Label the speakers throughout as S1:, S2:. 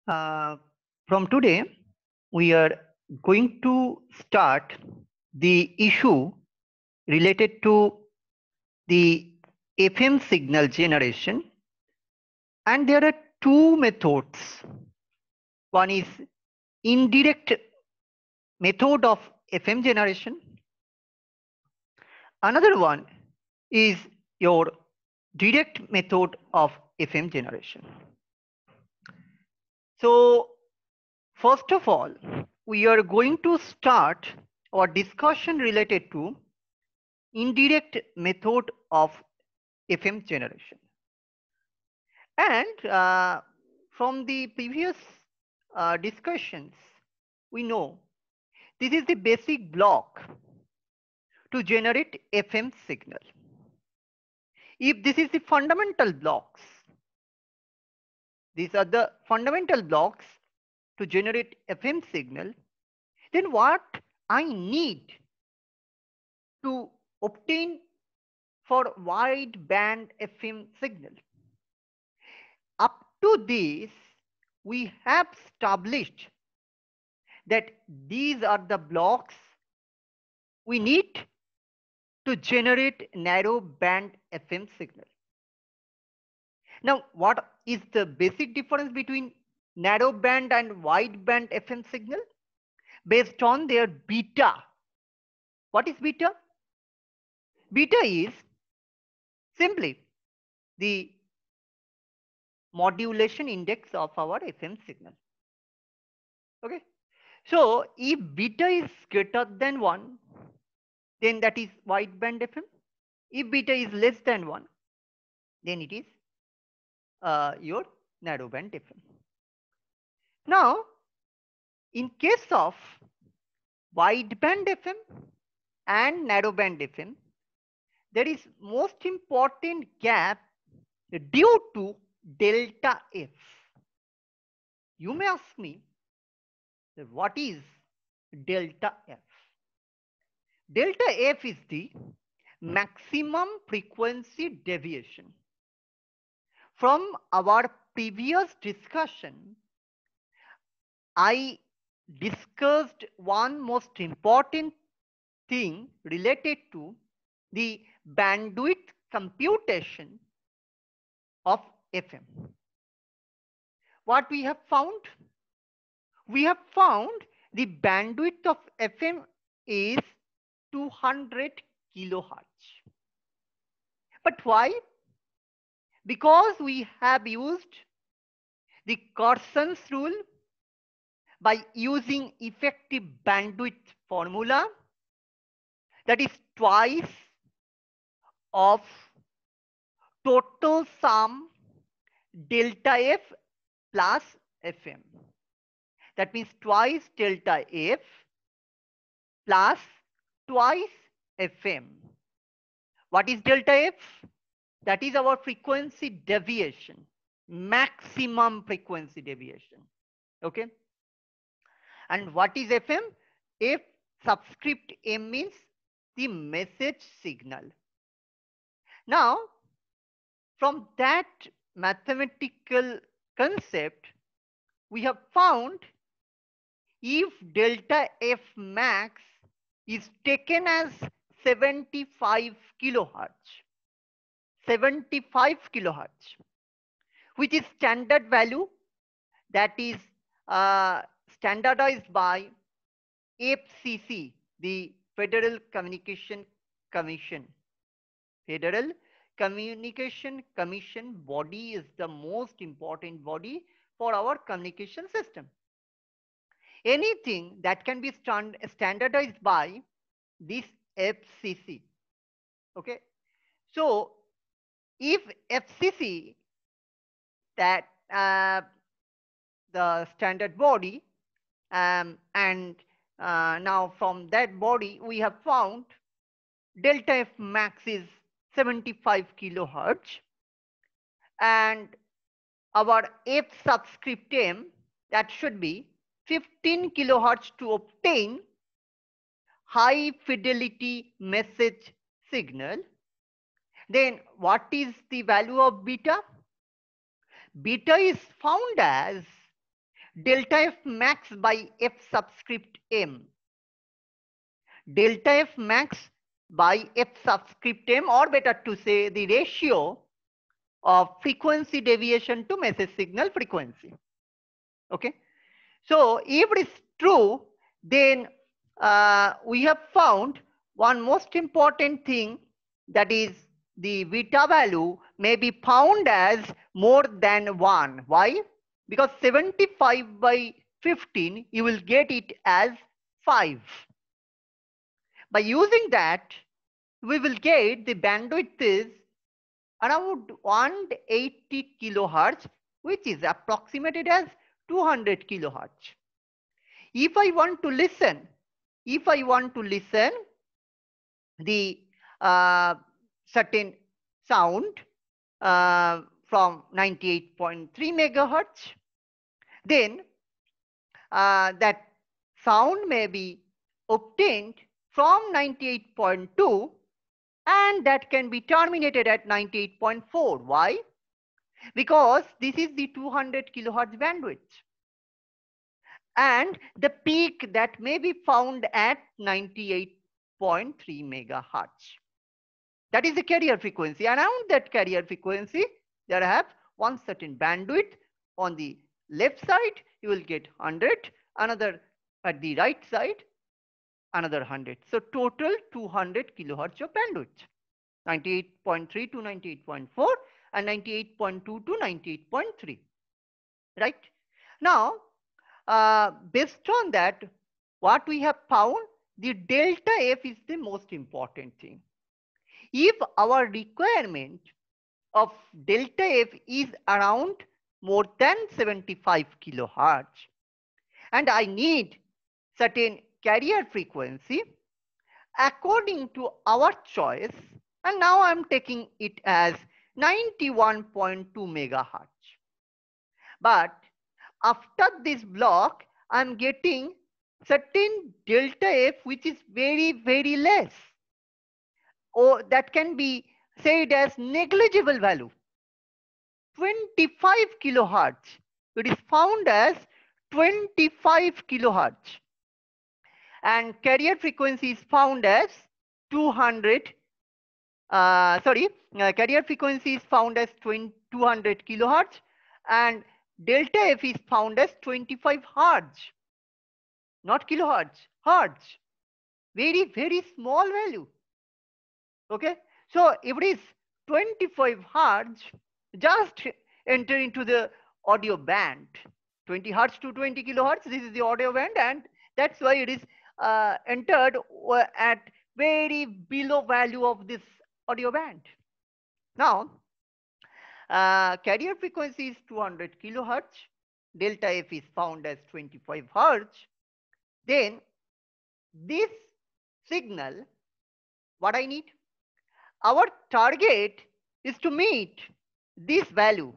S1: Uh, from today, we are going to start the issue related to the FM signal generation. And there are two methods. One is indirect method of FM generation. Another one is your direct method of FM generation. So first of all, we are going to start our discussion related to indirect method of FM generation. And from the previous discussions, we know this is the basic block to generate FM signal. If this is the fundamental blocks, these are the fundamental blocks to generate FM signal, then what I need to obtain for wide band FM signal? Up to this, we have established that these are the blocks we need to generate narrow band FM signal. Now, what is the basic difference between narrow band and wide band FM signal? Based on their beta. What is beta? Beta is simply the modulation index of our FM signal. Okay. So if beta is greater than 1, then that is wide band FM. If beta is less than 1, then it is your narrow band FM. Now, in case of wide band FM and narrow band FM, there is most important gap due to delta F. You may ask me, what is delta F? Delta F is the maximum frequency deviation. From our previous discussion, I discussed one most important thing related to the bandwidth computation of FM. What we have found? We have found the bandwidth of FM is 200 kilohertz. But why? Because we have used the Carson's rule by using effective bandwidth formula, that is twice of total sum delta F plus FM. That means twice delta F plus twice FM. What is delta F? That is our frequency deviation, maximum frequency deviation. Okay. And what is FM? F subscript M means the message signal. Now, from that mathematical concept, we have found if delta F max is taken as 75 kilohertz, 75 kilohertz, which is standard value, that is standardized by FCC, the Federal Communication Commission. Federal Communication Commission body is the most important body for our communication system. Anything that can be standardized by this FCC. Okay. So if FCC, that the standard body, and now from that body we have found delta F max is 75 kilohertz, and our F subscript M, that should be 15 kilohertz to obtain high fidelity message signal. Then what is the value of beta? Beta is found as delta F max by F subscript M. Delta F max by F subscript M, or better to say the ratio of frequency deviation to message signal frequency. Okay. So if it is true, then we have found one most important thing, that is the beta value may be found as more than 1. Why? Because 75 by 15, you will get it as 5. By using that, we will get the bandwidth is around 180 kilohertz, which is approximated as 200 kilohertz. If I want to listen the certain sound from 98.3 megahertz, then that sound may be obtained from 98.2, and that can be terminated at 98.4. Why? Because this is the 200 kilohertz bandwidth, and the peak that may be found at 98.3 megahertz. That is the carrier frequency. Around that carrier frequency, there have one certain bandwidth. On the left side, you will get 100, another at the right side, another 100. So total 200 kilohertz of bandwidth, 98.3 to 98.4 and 98.2 to 98.3. Right? Now, based on that, what we have found, the delta F is the most important thing. If our requirement of delta F is around more than 75 kilohertz, and I need certain carrier frequency according to our choice, and now I'm taking it as 91.2 megahertz. But after this block, I'm getting certain delta F which is very, very less, or that can be said as negligible value. 25 kilohertz. It is found as 25 kilohertz. And carrier frequency is found as 200. Carrier frequency is found as 200 kilohertz, and delta F is found as 25 hertz. Not kilohertz, hertz. Very, very small value. Okay. So if it is 25 hertz, just enter into the audio band. 20 hertz to 20 kilohertz, this is the audio band, and that's why it is entered at very below value of this audio band. Now, carrier frequency is 200 kilohertz, delta F is found as 25 hertz. Then this signal, what I need? Our target is to meet this value.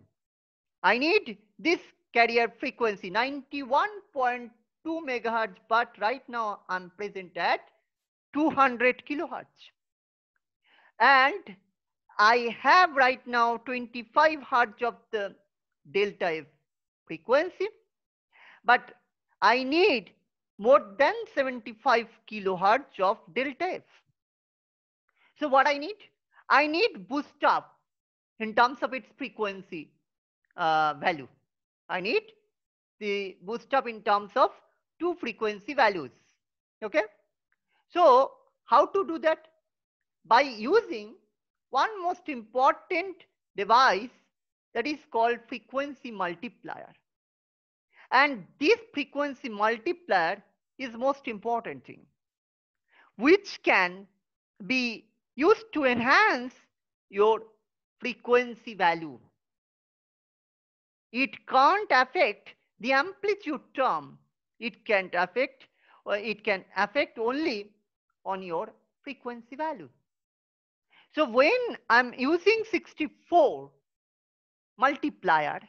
S1: I need this carrier frequency 91.2 megahertz, but right now I'm present at 200 kilohertz. And I have right now 25 hertz of the delta F frequency, but I need more than 75 kilohertz of delta F. So what I need? I need boost up in terms of its frequency value. I need the boost up in terms of two frequency values. Okay. So how to do that? By using one most important device, that is called frequency multiplier. And this frequency multiplier is most important thing, which can be used to enhance your frequency value. It can't affect the amplitude term. It can't affect, or it can affect only on your frequency value. So when I'm using 64 multiplier,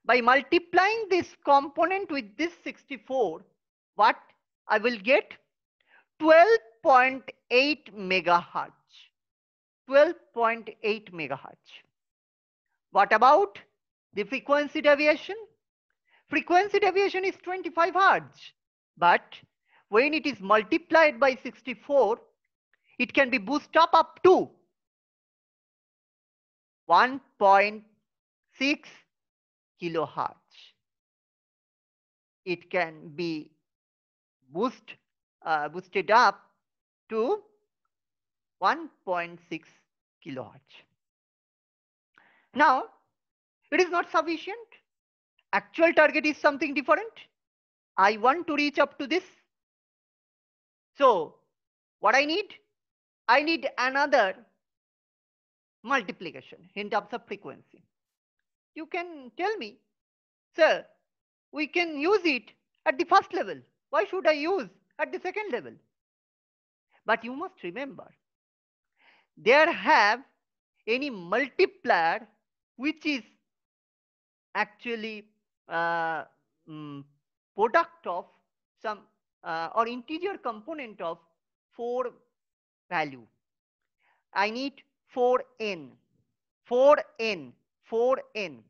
S1: by multiplying this component with this 64, what I will get? 12.8 megahertz. 12.8 megahertz. What about The frequency deviation? Frequency deviation is 25 hertz. But when it is multiplied by 64, it can be boosted up to 1.6 kilohertz. It can be boosted up to 1.6 kilohertz. Now, it is not sufficient. Actual target is something different. I want to reach up to this. So, what I need? I need another multiplication in terms of frequency. You can tell me, sir, we can use it at the first level. Why should I use at the second level? But you must remember, there have any multiplier which is actually uh, product of some or integer component of 4 value. I need 4n, 4n, 4n,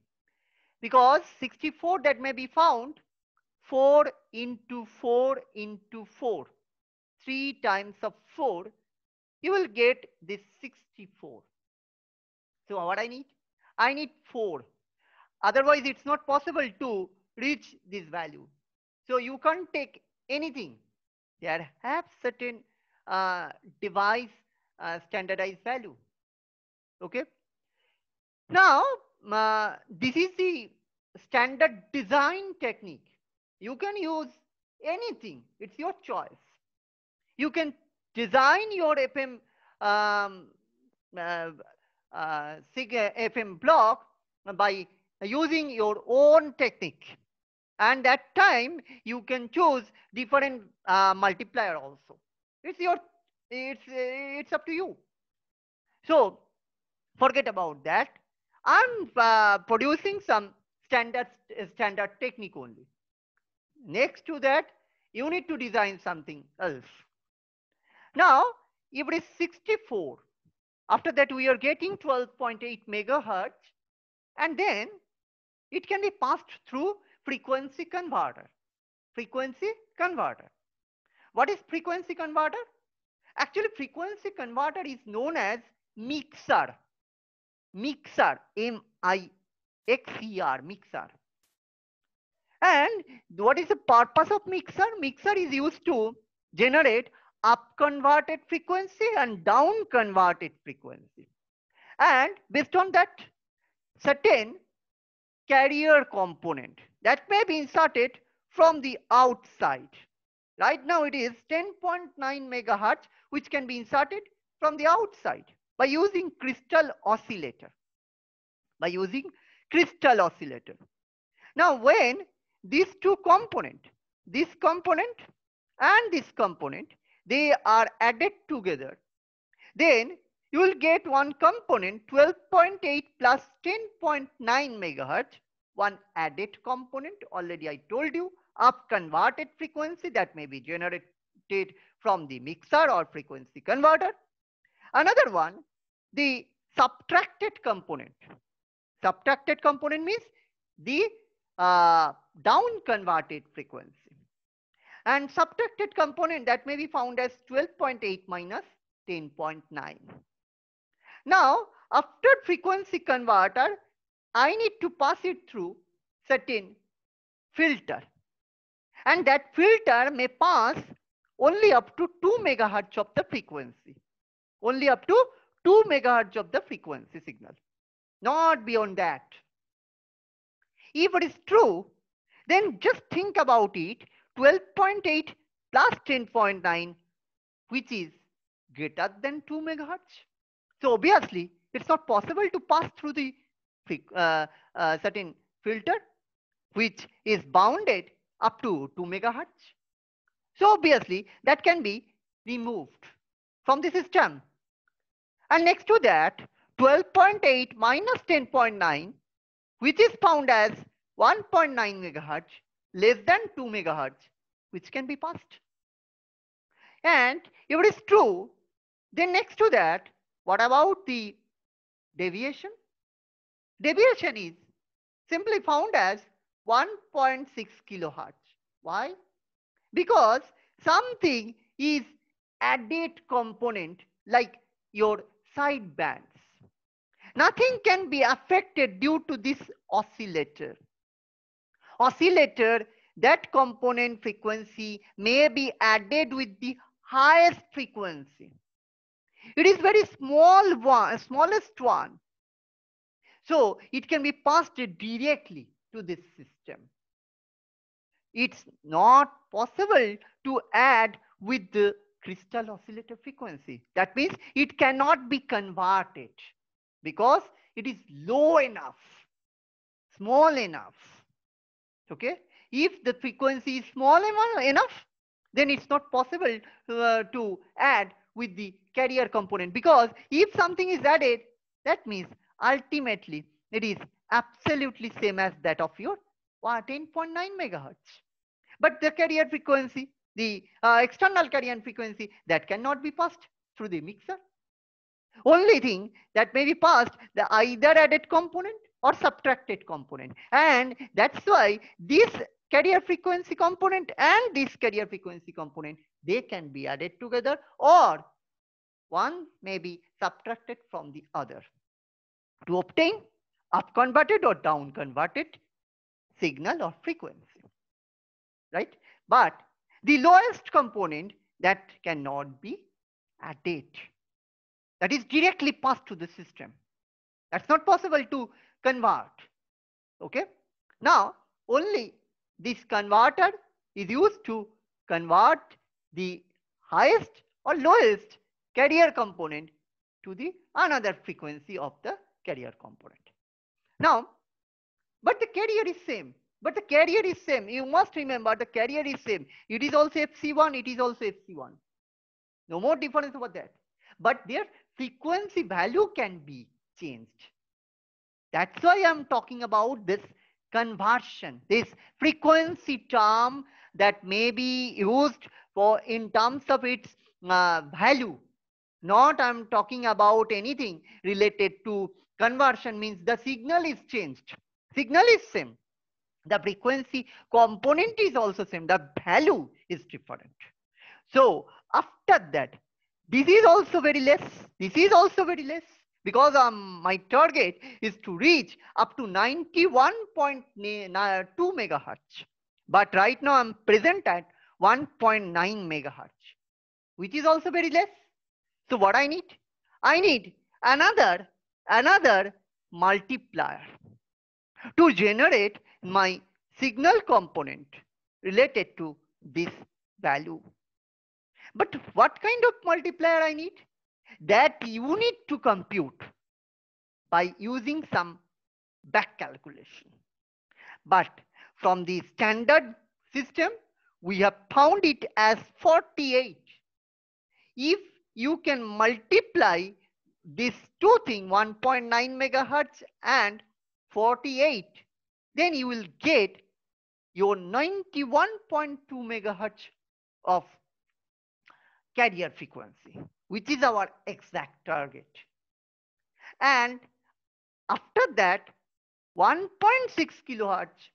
S1: because 64 that may be found 4 into 4 into 4, 3 times of 4, you will get this 64. So what I need? I need 4. Otherwise, it's not possible to reach this value. So you can't take anything. There have certain device standardized value. Okay. Now, this is the standard design technique. You can use anything. It's your choice. You can design your FM SIG FM block by using your own technique, and that time you can choose different multiplier also. It's up to you. So forget about that. I'm producing some standard technique only. Next to that, you need to design something else. Now, if it is 64, after that we are getting 12.8 megahertz, and then it can be passed through frequency converter. Frequency converter. What is frequency converter? Actually, frequency converter is known as mixer. Mixer, M-I-X-E-R, mixer. And what is the purpose of mixer? Mixer is used to generate up converted frequency and down converted frequency. And based on that, certain carrier component that may be inserted from the outside. Right now it is 10.9 megahertz, which can be inserted from the outside by using crystal oscillator. By using crystal oscillator. Now, when these two components, this component and this component, they are added together, then you will get one component 12.8 plus 10.9 megahertz, one added component, already I told you, up converted frequency that may be generated from the mixer or frequency converter. Another one, the subtracted component. Subtracted component means the down converted frequency. And subtracted component that may be found as 12.8 minus 10.9. Now, after frequency converter, I need to pass it through certain filter. And that filter may pass only up to 2 megahertz of the frequency. Only up to 2 megahertz of the frequency signal. Not beyond that. If it is true, then just think about it, 12.8 plus 10.9, which is greater than 2 megahertz. So obviously, it's not possible to pass through the certain filter, which is bounded up to 2 megahertz. So obviously, that can be removed from the system. And next to that, 12.8 minus 10.9, which is found as 1.9 megahertz, less than 2 megahertz, which can be passed. And if it is true, then next to that, what about the deviation? Deviation is simply found as 1.6 kilohertz. Why? Because something is added component like your side bands. Nothing can be affected due to this oscillator. Oscillator, that component frequency may be added with the highest frequency. It is very small one, smallest one. So it can be passed directly to this system. It's not possible to add with the crystal oscillator frequency. That means it cannot be converted because it is low enough, small enough. Okay, if the frequency is small enough, then it's not possible to add with the carrier component, because if something is added, that means ultimately it is absolutely same as that of your 10.9 megahertz. But the carrier frequency, the external carrier frequency, that cannot be passed through the mixer. Only thing that may be passed, the either added component or subtracted component. And that's why this carrier frequency component and this carrier frequency component, they can be added together, or one may be subtracted from the other to obtain up converted or down converted signal or frequency, right? But the lowest component, that cannot be added. That is directly passed to the system. That's not possible to convert. Okay. Now, only this converter is used to convert the highest or lowest carrier component to the another frequency of the carrier component. Now, but the carrier is same. But the carrier is same. You must remember the carrier is same. It is also FC1, it is also FC1. No more difference over that. But their frequency value can be changed. That's why I'm talking about this conversion, this frequency term that may be used for in terms of its value. Not I'm talking about anything related to conversion, means the signal is changed. Signal is same. The frequency component is also same. The value is different. So after that, this is also very less. This is also very less, because my target is to reach up to 91.2 megahertz. But right now I'm present at 1.9 megahertz, which is also very less. So what I need? I need another multiplier to generate my signal component related to this value. But what kind of multiplier I need? That you need to compute by using some back calculation. But from the standard system, we have found it as 48. If you can multiply these two things, 1.9 megahertz and 48, then you will get your 91.2 megahertz of carrier frequency, which is our exact target. And after that, 1.6 kilohertz,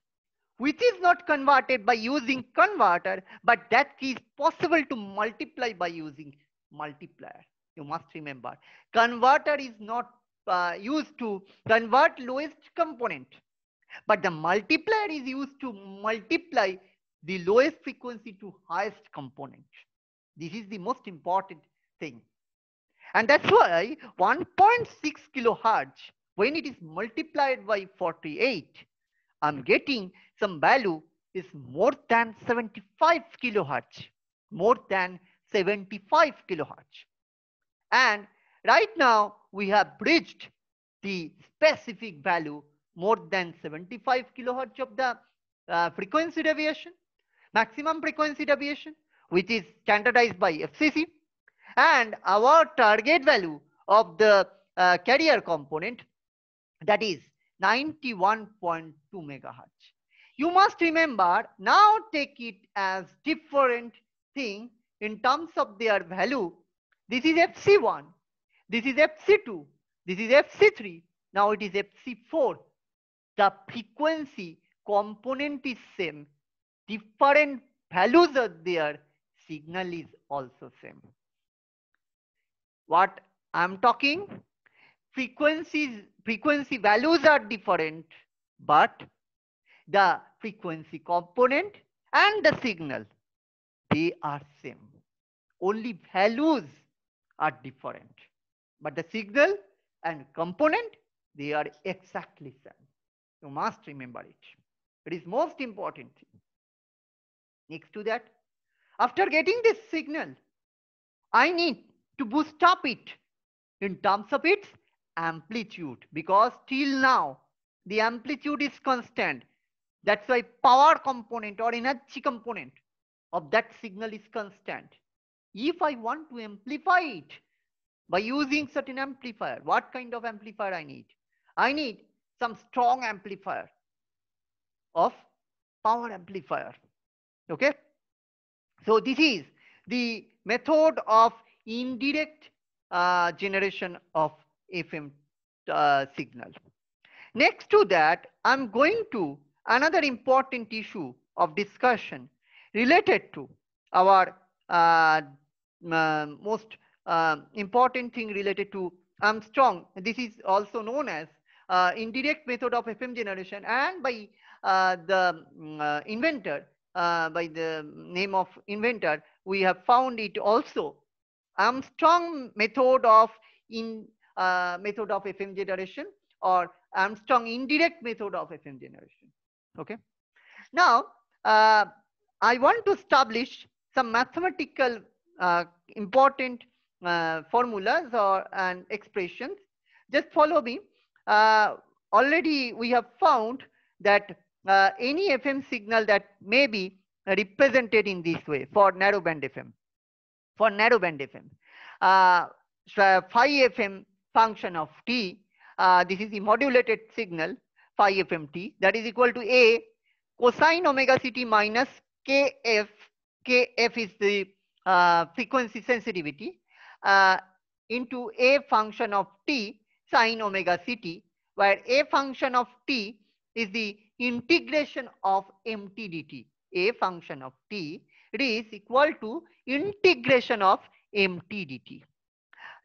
S1: which is not converted by using converter, but that is possible to multiply by using multiplier. You must remember, converter is not used to convert lowest component, but the multiplier is used to multiply the lowest frequency to highest component. This is the most important thing. And that's why 1.6 kilohertz, when it is multiplied by 48, I'm getting some value is more than 75 kilohertz, more than 75 kilohertz. And right now we have reached the specific value more than 75 kilohertz of the frequency deviation, maximum frequency deviation, which is standardized by FCC. And our target value of the carrier component, that is 91.2 megahertz. You must remember, now take it as different thing in terms of their value. This is FC1, this is FC2, this is FC3, now it is FC4. the frequency component is same, different values are there, signal is also same. What I'm talking, frequency values are different, but the frequency component and the signal, they are same. Only values are different, but the signal and component, they are exactly same. You must remember it. It is most important thing. Next to that, after getting this signal, I need to boost up it in terms of its amplitude, because till now the amplitude is constant. That's why power component or energy component of that signal is constant. If I want to amplify it by using certain amplifier, what kind of amplifier I need? I need some strong amplifier of power amplifier. Okay. So this is the method of indirect generation of FM signal. Next to that, I'm going to another important issue of discussion related to our most important thing related to Armstrong. This is also known as indirect method of FM generation, and by the inventor, by the name of inventor, we have found it also Armstrong method of FM generation, or Armstrong indirect method of FM generation. Okay. Now, I want to establish some mathematical important formulas or and expressions. Just follow me. Already we have found that any FM signal that may be represented in this way for narrowband FM. For narrowband FM, phi FM function of t, this is the modulated signal phi FM t, that is equal to a cosine omega ct minus kf. Kf is the frequency sensitivity into a function of t sine omega ct, where a function of t is the integration of mt dt. A function of t, it is equal to integration of mt dt.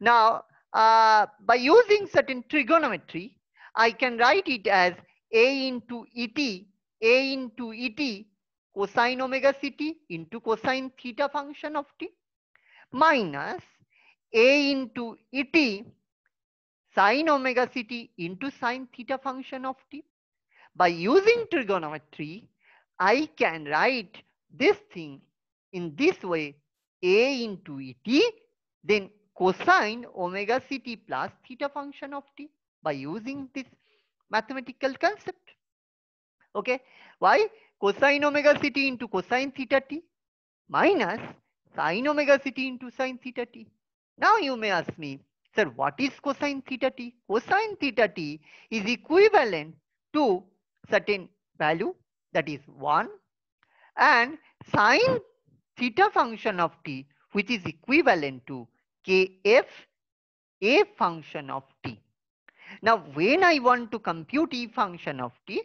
S1: Now, by using certain trigonometry, I can write it as a into et cosine omega ct into cosine theta function of t minus a into et sine omega ct into sine theta function of t. By using trigonometry, I can write this thing in this way: a into et, then cosine omega ct plus theta function of t, by using this mathematical concept. Okay. Why? Cosine omega ct into cosine theta t minus sine omega ct into sine theta t. Now you may ask me, sir, what is cosine theta t? Cosine theta t is equivalent to certain value, that is 1, and sine theta function of t, which is equivalent to kf, a function of t. Now, when I want to compute e function of t,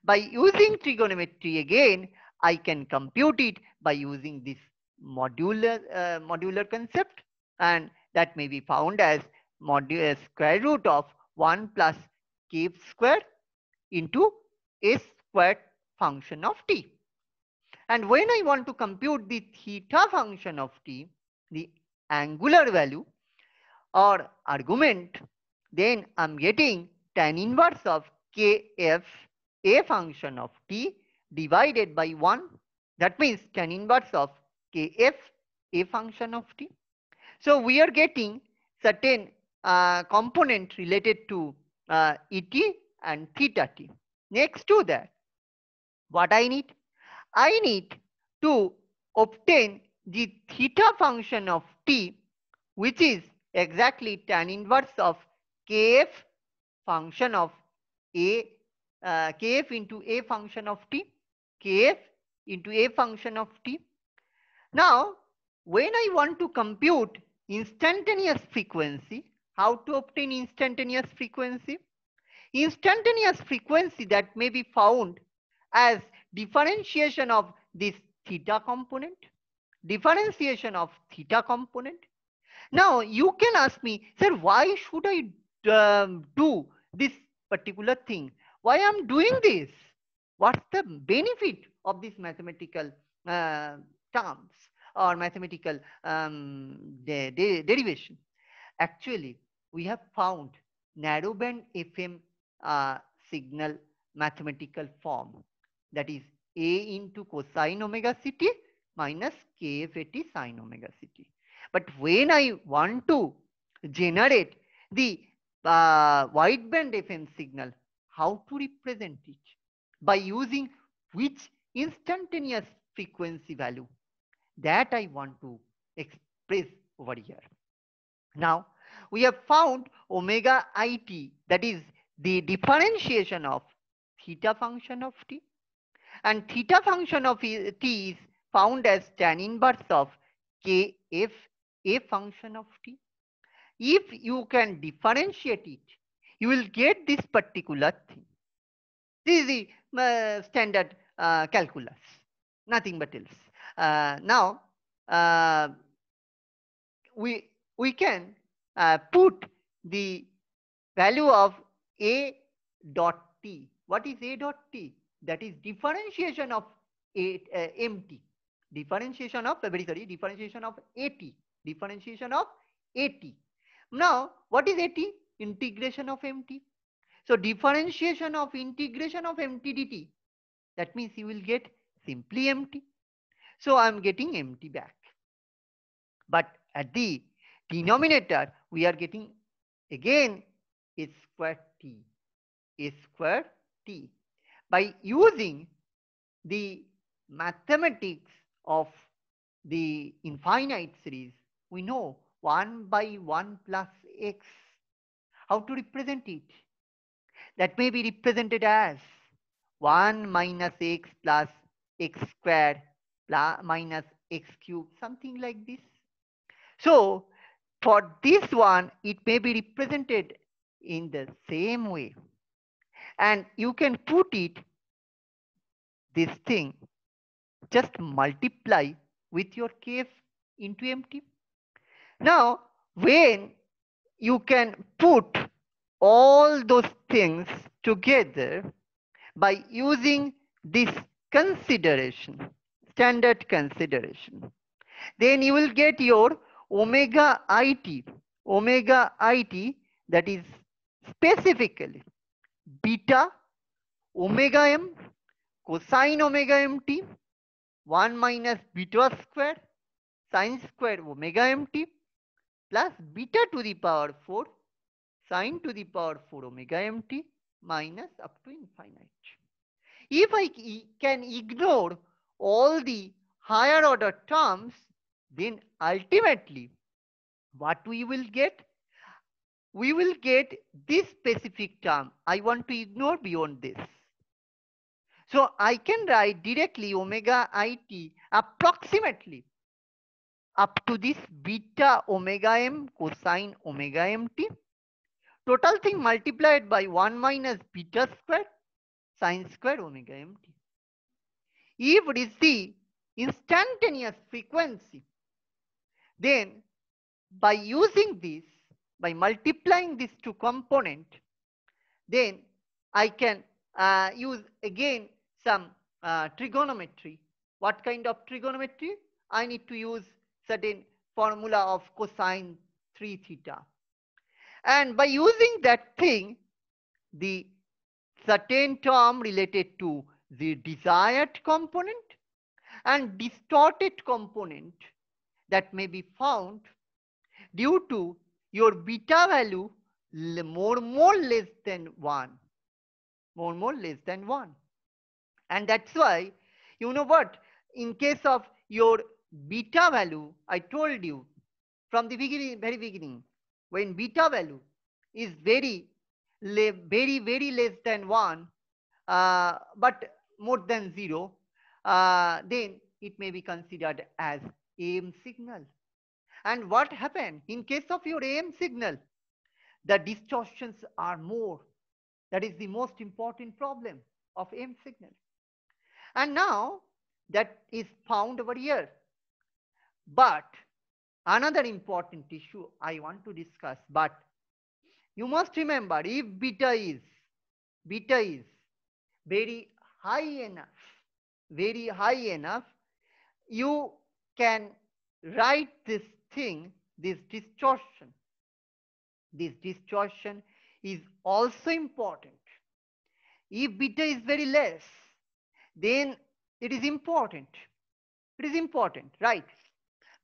S1: by using trigonometry again, I can compute it by using this modular concept, and that may be found as square root of 1 plus kf square into a squared function of t. And when I want to compute the theta function of t, the angular value or argument, then I'm getting tan inverse of kf, a function of t, divided by 1. That means tan inverse of kf, a function of t. So we are getting certain component related to et and theta t. Next to that, what I need? I need to obtain the theta function of t, which is exactly tan inverse of kf function of a, kf into a function of t, kf into a function of t. Now, when I want to compute instantaneous frequency, how to obtain instantaneous frequency? instantaneous frequency that may be found as differentiation of this theta component, differentiation of theta component. Now you can ask me, sir, why should I do this particular thing? Why I'm doing this? What's the benefit of this mathematical uh, terms or mathematical derivation? Actually, we have found narrowband FM signal mathematical form, that is A into cosine omega ct minus kf at sine omega ct. But when I want to generate the wideband FM signal, how to represent it? By using which instantaneous frequency value? That I want to express over here. Now, we have found omega it, that is the differentiation of theta function of t, and theta function of t is found as tan inverse of kf a function of t. If you can differentiate it, you will get this particular thing. This is the standard calculus, nothing but else. Now, uh, we can put the value of a dot t. What is a dot t? That is differentiation of mt, differentiation of differentiation of at, differentiation of at. Now what is at? Integration of mt. So differentiation of integration of mt dt, that means you will get simply mt. So I am getting mt back. But at the denominator, we are getting again a square t, a square t. By using the mathematics of the infinite series, we know 1 by 1 plus x. How to represent it? That may be represented as 1 minus x plus x squared plus minus x cubed, something like this. So for this one, it may be represented in the same way. And you can put it, this thing, just multiply with your kf into mt. Now, when you can put all those things together by using this consideration, standard consideration, then you will get your omega it, that is specifically beta omega m cosine omega mt 1 minus beta square sine square omega mt plus beta to the power 4 sine to the power 4 omega mt minus up to infinite. If I can ignore all the higher order terms, then ultimately what we will get? We will get this specific term. I want to ignore beyond this. So I can write directly omega it approximately up to this beta omega m cosine omega mt. Total thing multiplied by 1 minus beta square sine square omega mt. If it is the instantaneous frequency, then by using this, by multiplying these two components, then I can use again some trigonometry. What kind of trigonometry? I need to use certain formula of cosine 3 theta. And by using that thing, the certain term related to the desired component and distorted component that may be found due to your beta value more less than 1, more less than 1. And that's why, you know what, in case of your beta value, I told you from the beginning, very beginning, when beta value is very less than 1, but more than 0, then it may be considered as AM signal. And what happened in case of your AM signal? The distortions are more. That is the most important problem of M signal. And now that is found over here. But another important issue I want to discuss, but you must remember, if beta is very very high enough, you can write this thing, this distortion. This distortion is also important. If beta is very less, then it is important. It is important, right?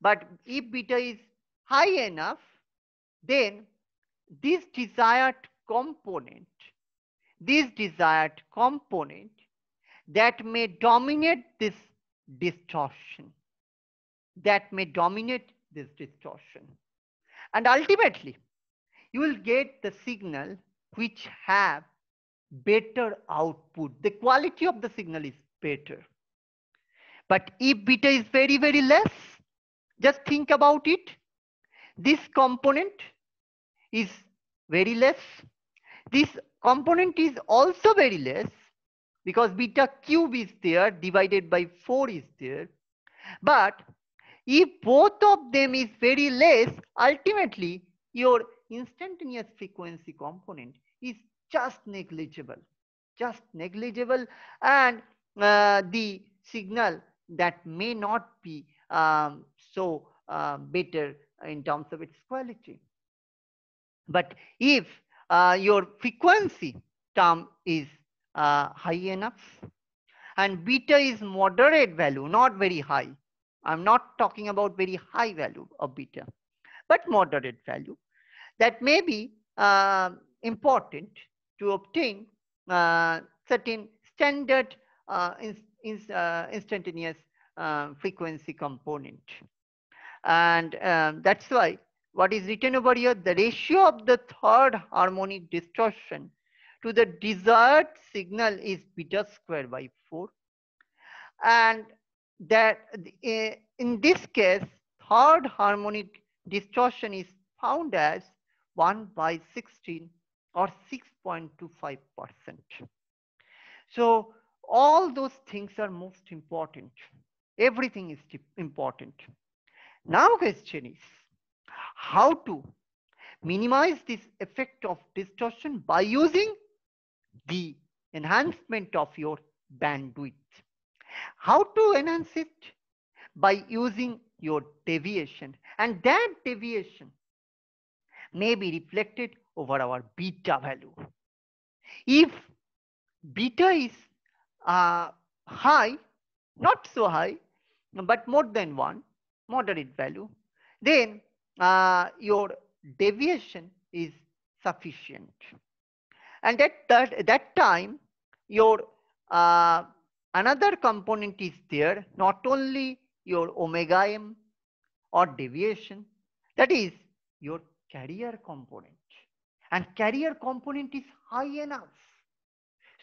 S1: But if beta is high enough, then this desired component, that may dominate this distortion, and ultimately you will get the signal which have better output. The quality of the signal is better. But if beta is very less, just think about it. This component is very less. This component is also very less because beta cube is there, divided by 4 is there. But if both of them is very less, ultimately your instantaneous frequency component is just negligible, and the signal that may not be so better in terms of its quality. But if your frequency term is high enough and beta is moderate value, not very high, I'm not talking about very high value of beta, but moderate value, that may be important to obtain certain standard instantaneous frequency component. And that's why what is written over here, the ratio of the third harmonic distortion to the desired signal is beta square by 4. And that in this case, third harmonic distortion is found as 1 by 16 or 6.25%. So all those things are most important. Everything is important. Now question is how to minimize this effect of distortion by using the enhancement of your bandwidth. How to enhance it? By using your deviation, and that deviation may be reflected over our beta value. If beta is high, not so high, but more than 1, moderate value, then your deviation is sufficient. And at that time, your another component is there, not only your omega m or deviation, that is your carrier component. And carrier component is high enough.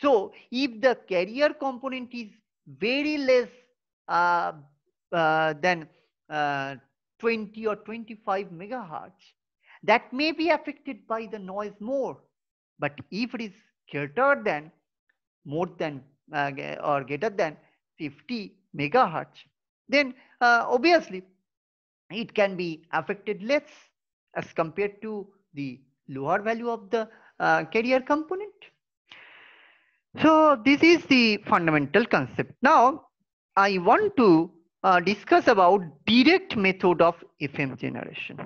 S1: So if the carrier component is very less than 20 or 25 megahertz, that may be affected by the noise more. But if it is greater than, more than or greater than 50 megahertz, then obviously it can be affected less as compared to the lower value of the carrier component. So this is the fundamental concept. Now I want to discuss about direct method of FM generation.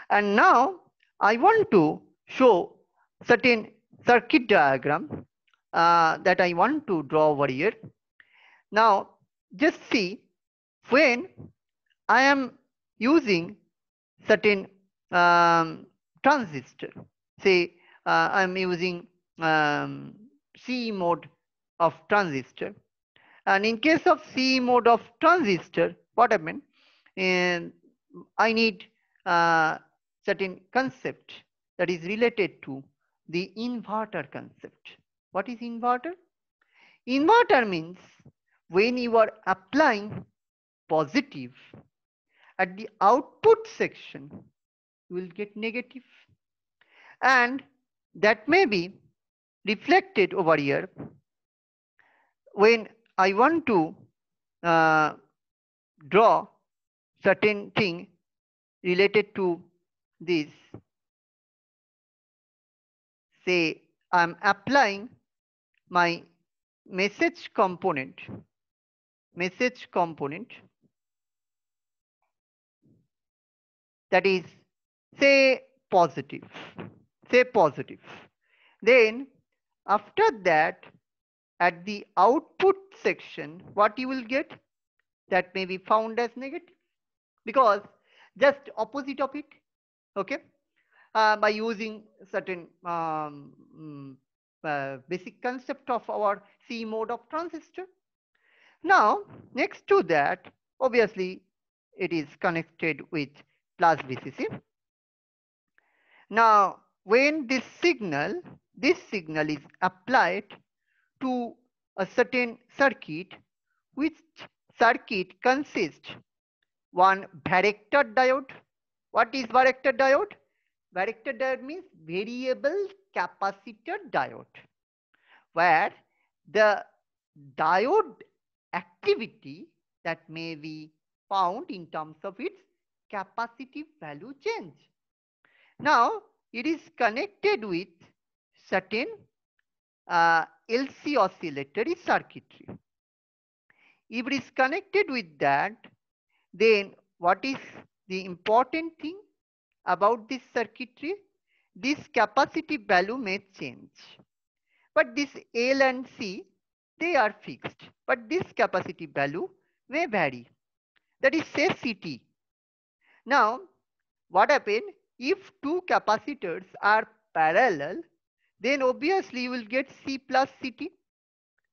S1: And now I want to show certain circuit diagram that I want to draw over here. Now just see, when I am using certain transistor, say I am using CE mode of transistor, and in case of CE mode of transistor, what happened? I need certain concept that is related to the inverter concept. What is inverter? Inverter means when you are applying positive at the output section, you will get negative, and that may be reflected over here, when I want to uh, draw certain thing related to this, say I'm applying my message component, that is, say positive, say positive. Then after that, at the output section, what you will get, that may be found as negative, because just opposite of it, okay, by using certain basic concept of our C mode of transistor. Now next to that, obviously it is connected with plus VCC. Now when this signal is applied to a certain circuit, which circuit consists one varactor diode. What is varactor diode? Varactor diode means variable capacitor diode, where the diode activity that may be found in terms of its capacitive value change. Now it is connected with certain LC oscillatory circuitry. If it is connected with that, then what is the important thing about this circuitry? This capacitive value may change, but this L and C, they are fixed, but this capacitive value may vary. That is, say CT. Now what happens if two capacitors are parallel? Then obviously you will get C plus CT,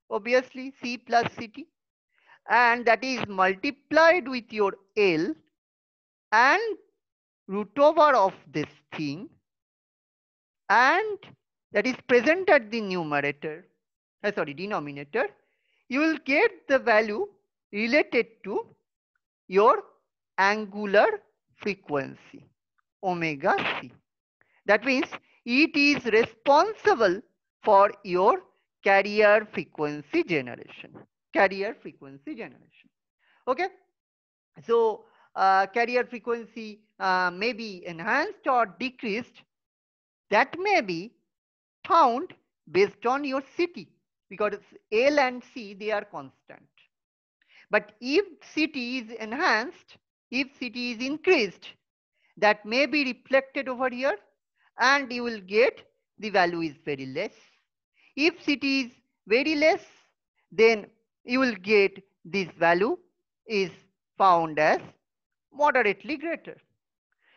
S1: obviously C plus CT, and that is multiplied with your L and root over of this thing, and that is present at the numerator, denominator. You will get the value related to your angular frequency, omega c. That means it is responsible for your carrier frequency generation. Okay. So carrier frequency may be enhanced or decreased. That may be found based on your CT, because L and C, they are constant. But if CT is enhanced, if CT is increased, that may be reflected over here, and you will get the value is very less. If CT is very less, then you will get this value is found as moderately greater.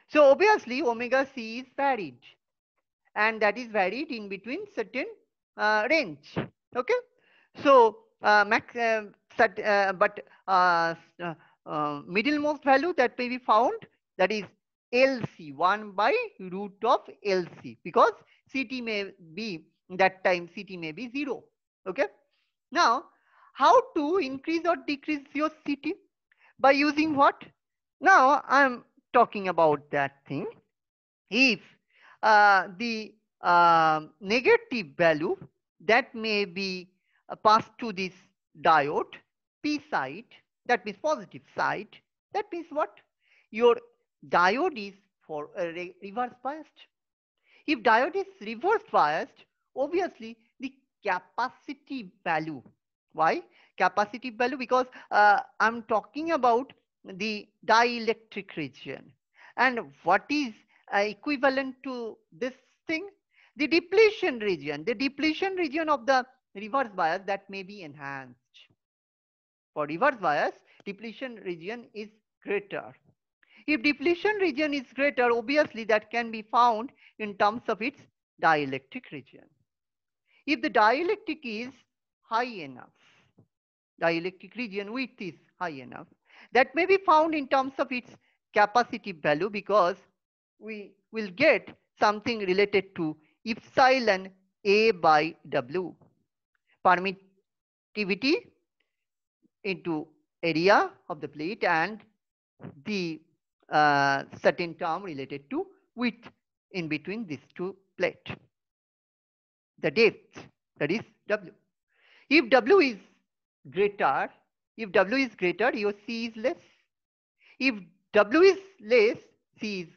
S1: So obviously omega c is varied, and that is varied in between certain range. Okay. So middlemost value that may be found, that is LC, 1 by root of LC, because CT may be, that time CT may be 0. Okay. Now how to increase or decrease your CT? By using what? Now I'm talking about that thing. If the negative value that may be passed to this diode P side, that means positive side, that means what? Your diode is for reverse biased. If diode is reverse biased, obviously the capacity value. Why capacity value? Because I'm talking about the dielectric region. And what is equivalent to this thing? The depletion region. The depletion region of the reverse bias, that may be enhanced. For reverse bias, depletion region is greater. If depletion region is greater, obviously that can be found in terms of its dielectric region. If the dielectric is high enough, dielectric region width is high enough, that may be found in terms of its capacitive value, because we will get something related to epsilon A by W, permittivity into area of the plate, and the certain term related to width in between these two plates. the depth, that is W. If W is greater, if W is greater, your C is less. If W is less, C is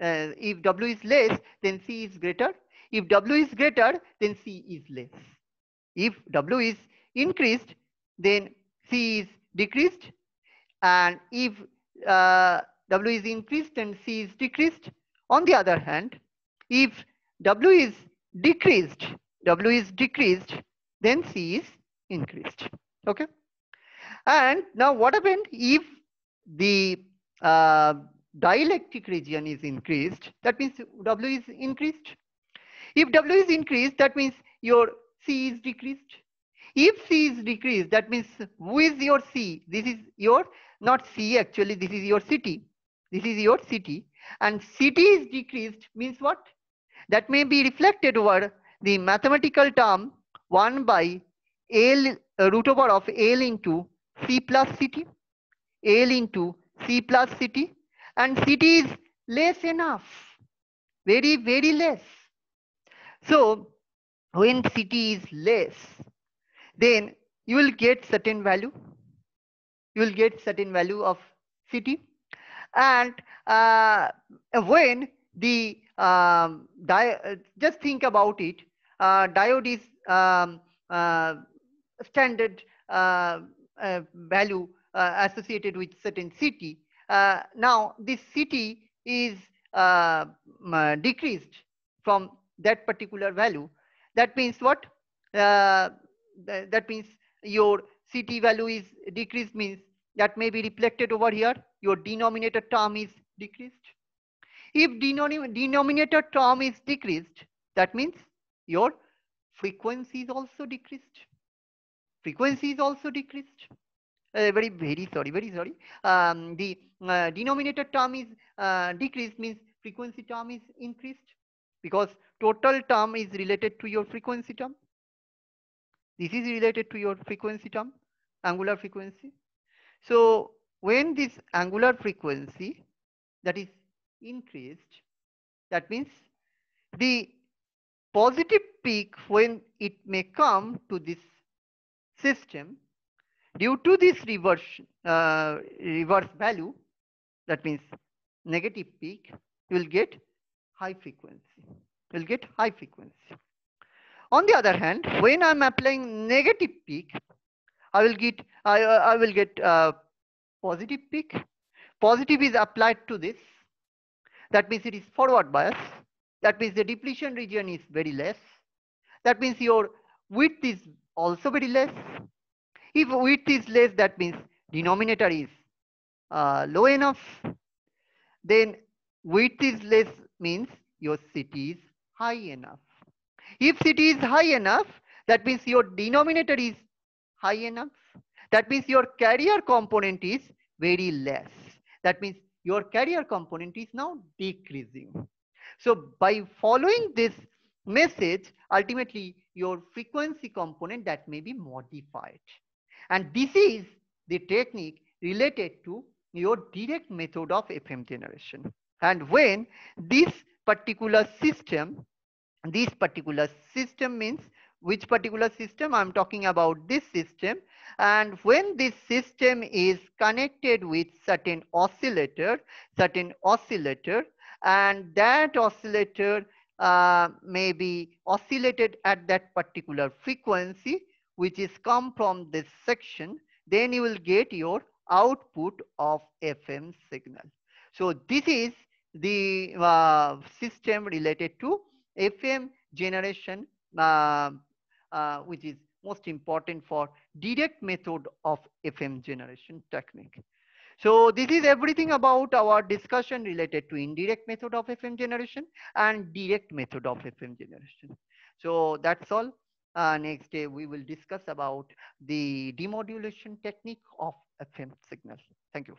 S1: if W is less, then C is greater. If W is greater, then C is less. If W is increased, then C is decreased. And if W is increased and C is decreased. On the other hand, if W is decreased, W is decreased, then C is increased. Okay. And now what happened if the uh, dielectric region is increased? That means W is increased. If W is increased, that means your C is decreased. If C is decreased, that means who is your C? This is your, not C actually, this is your city. This is your city. And city is decreased means what? That may be reflected over the mathematical term 1 by L root over of L into C plus city. L into C plus city. And city is less enough. Very, very less. So when city is less, then you will get certain value. You will get certain value of city. And when the just think about it, diode is standard value associated with certain city. Now this city is decreased from that particular value. That means what? uh, that means your city value is decreased, means that may be reflected over here. Your denominator term is decreased. If denominator term is decreased, that means your frequency is also decreased. Frequency is also decreased. Very sorry, very sorry. The denominator term is decreased, means frequency term is increased, because total term is related to your frequency term. This is related to your frequency term, angular frequency. So when this angular frequency that is increased, that means the positive peak when it may come to this system, due to this reverse value, that means negative peak, you will get high frequency. You will get high frequency. On the other hand, when I'm applying negative peak, I will get positive peak. Positive is applied to this. That means it is forward bias. That means the depletion region is very less. That means your width is also very less. If width is less, that means denominator is low enough. Then width is less means your city is high enough. If city is high enough, that means your denominator is high enough. That means your carrier component is very less. That means your carrier component is now decreasing. So by following this message, ultimately your frequency component that may be modified. And this is the technique related to your direct method of FM generation. And when this particular system means which particular system? I'm talking about this system. And when this system is connected with certain oscillator, and that oscillator may be oscillated at that particular frequency which is come from this section, then you will get your output of FM signal. So this is the system related to FM generation, which is most important for direct method of FM generation technique. So this is everything about our discussion related to indirect method of FM generation and direct method of FM generation. So that's all. Next day we will discuss about the demodulation technique of FM signal. Thank you.